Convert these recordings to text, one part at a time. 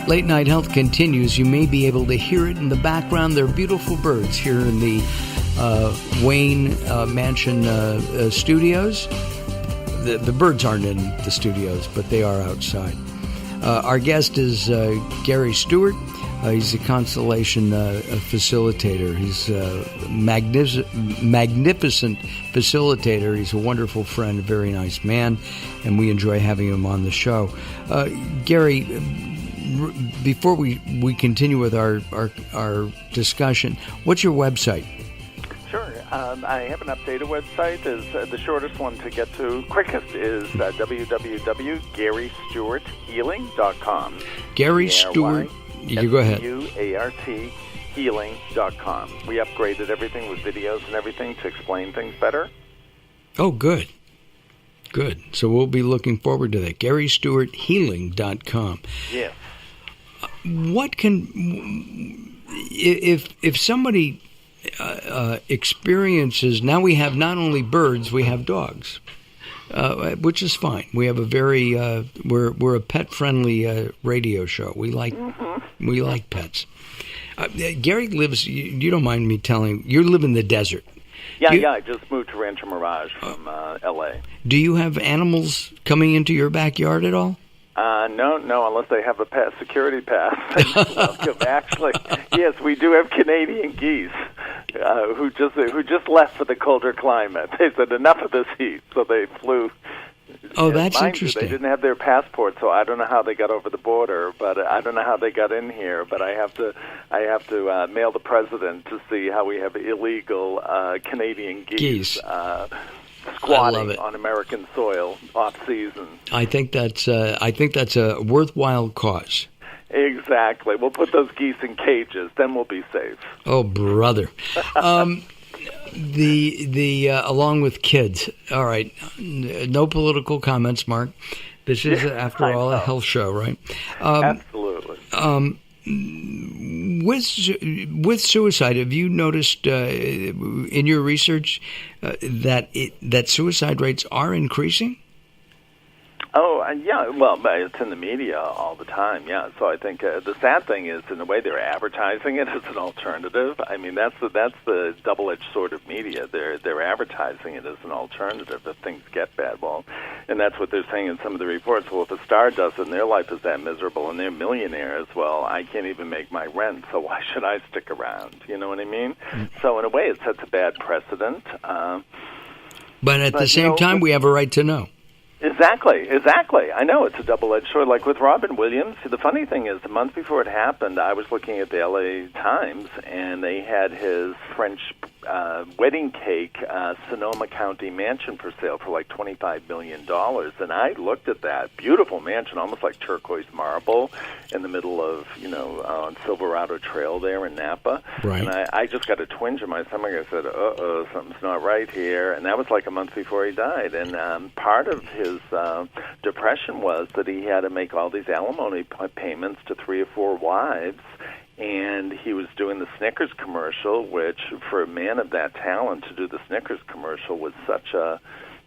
Late Night Health continues. You may be able to hear it in the background. There are beautiful birds here in the Wayne Mansion studios. The birds aren't in the studios, but they are outside. Our guest is Gary Stuart. He's a constellation facilitator. He's a magnificent facilitator. He's a wonderful friend, a very nice man, and we enjoy having him on the show. Gary, before we continue with our discussion, what's your website? Sure. I have an updated website. The shortest one to get to quickest is www.GaryStewartHealing.com. Gary Stuart. You go ahead. Stuart healing.com. We upgraded everything with videos and everything to explain things better. Oh, good. Good. So we'll be looking forward to that. GaryStewartHealing.com. Yes. What can, if somebody experiences, now we have not only birds, we have dogs. Which is fine. We have a very we're a pet friendly radio show. We like pets. Gary lives. You don't mind me telling you live in the desert. Yeah. I just moved to Rancho Mirage from L.A. Do you have animals coming into your backyard at all? No, unless they have a security pass. Actually, yes, we do have Canadian geese who just left for the colder climate. They said enough of this heat, so they flew. Oh, that's interesting. They didn't have their passport, so I don't know how they got over the border, but I don't know how they got in here. But I have to mail the president to see how we have illegal Canadian geese. Squatting on American soil off season. I think that's a worthwhile cause. Exactly. We'll put those geese in cages, then we'll be safe. Oh, brother. The along with kids. All right. No political comments, Mark. This is, after all, a health show, right? Absolutely. With suicide, have you noticed in your research that suicide rates are increasing? Oh, yeah. Well, it's in the media all the time. Yeah. So I think the sad thing is, in the way they're advertising it as an alternative. I mean, that's the double-edged sword of media. They're advertising it as an alternative if things get bad. Well, and that's what they're saying in some of the reports. Well, if a star does it and their life is that miserable and they're millionaires, well, I can't even make my rent, so why should I stick around? You know what I mean? So in a way, it sets a bad precedent. But at the same time, we have a right to know. Exactly. I know it's a double-edged sword. Like with Robin Williams, the funny thing is, the month before it happened, I was looking at the L.A. Times, and they had his French wedding cake Sonoma County mansion for sale for like $25 million. And I looked at that beautiful mansion, almost like turquoise marble, in the middle of, on Silverado Trail there in Napa. Right. And I just got a twinge in my stomach. I said, something's not right here. And that was like a month before he died. And part of his depression was that he had to make all these alimony payments to 3 or 4 wives. And he was doing the Snickers commercial, which for a man of that talent to do the Snickers commercial was such a,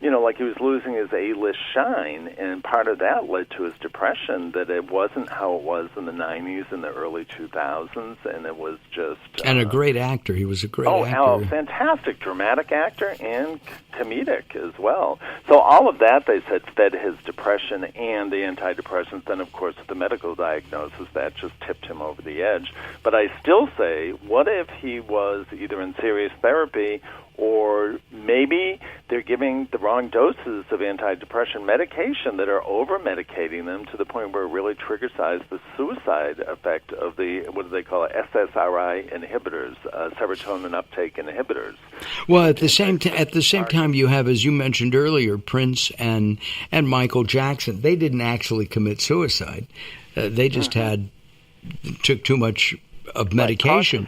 like he was losing his A-list shine. And part of that led to his depression, that it wasn't how it was in the 90s and the early 2000s, and it was just... and a great actor. He was a great actor. Oh, fantastic dramatic actor and comedic as well. So all of that, they said, fed his depression and the antidepressants. Then, of course, with the medical diagnosis, that just tipped him over the edge. But I still say, what if he was either in serious therapy, or maybe they're giving the wrong doses of antidepressant medication that are over-medicating them to the point where it really triggers the suicide effect of the, what do they call it, SSRI inhibitors, serotonin uptake inhibitors. Well, at the same time, you have, as you mentioned earlier, Prince and Michael Jackson. They didn't actually commit suicide. They just took too much of medication.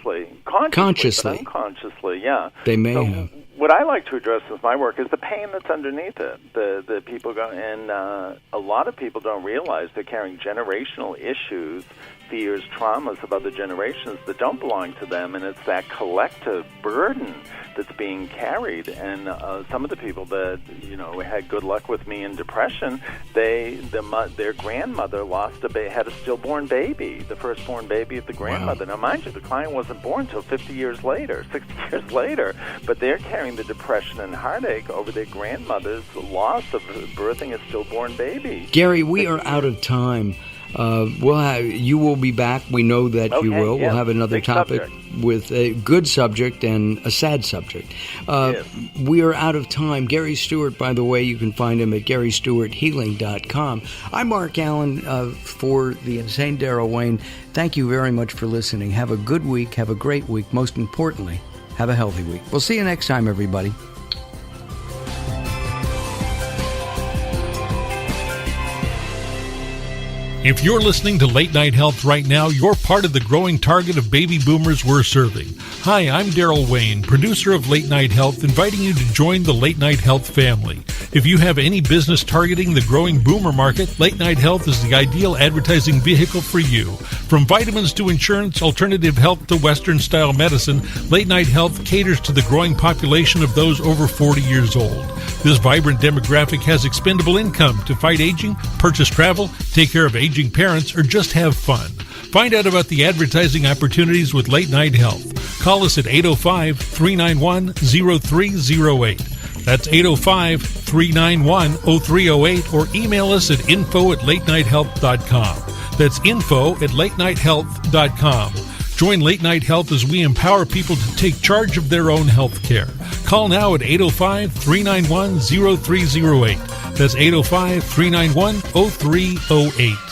Consciously, but unconsciously, yeah. They may have. What I like to address with my work is the pain that's underneath it. The people go, and a lot of people don't realize they're carrying generational issues fears, traumas of other generations that don't belong to them, and it's that collective burden that's being carried. And some of the people that had good luck with me in depression, their grandmother had a stillborn baby, the firstborn baby of the grandmother. Wow. Now, mind you, the client wasn't born until 50 years later, 60 years later, but they're carrying the depression and heartache over their grandmother's loss of birthing a stillborn baby. Gary, we are out of time. You will be back. We know that you will. Yes. We'll have another Big topic subject. With a good subject and a sad subject. Yes. We are out of time. Gary Stuart, by the way, you can find him at GaryStewartHealing.com. I'm Mark Alyn for the Insane Daryl Wayne. Thank you very much for listening. Have a good week. Have a great week. Most importantly, have a healthy week. We'll see you next time, everybody. If you're listening to Late Night Health right now, you're part of the growing target of baby boomers we're serving. Hi, I'm Daryl Wayne, producer of Late Night Health, inviting you to join the Late Night Health family. If you have any business targeting the growing boomer market, Late Night Health is the ideal advertising vehicle for you. From vitamins to insurance, alternative health to Western-style medicine, Late Night Health caters to the growing population of those over 40 years old. This vibrant demographic has expendable income to fight aging, purchase travel, take care of aging parents, or just have fun. Find out about the advertising opportunities with Late Night Health. Call us at 805-391-0308. That's 805-391-0308, or email us at info@latenighthealth.com. That's info@latenighthealth.com. Join Late Night Health as we empower people to take charge of their own health care. Call now at 805-391-0308. That's 805-391-0308.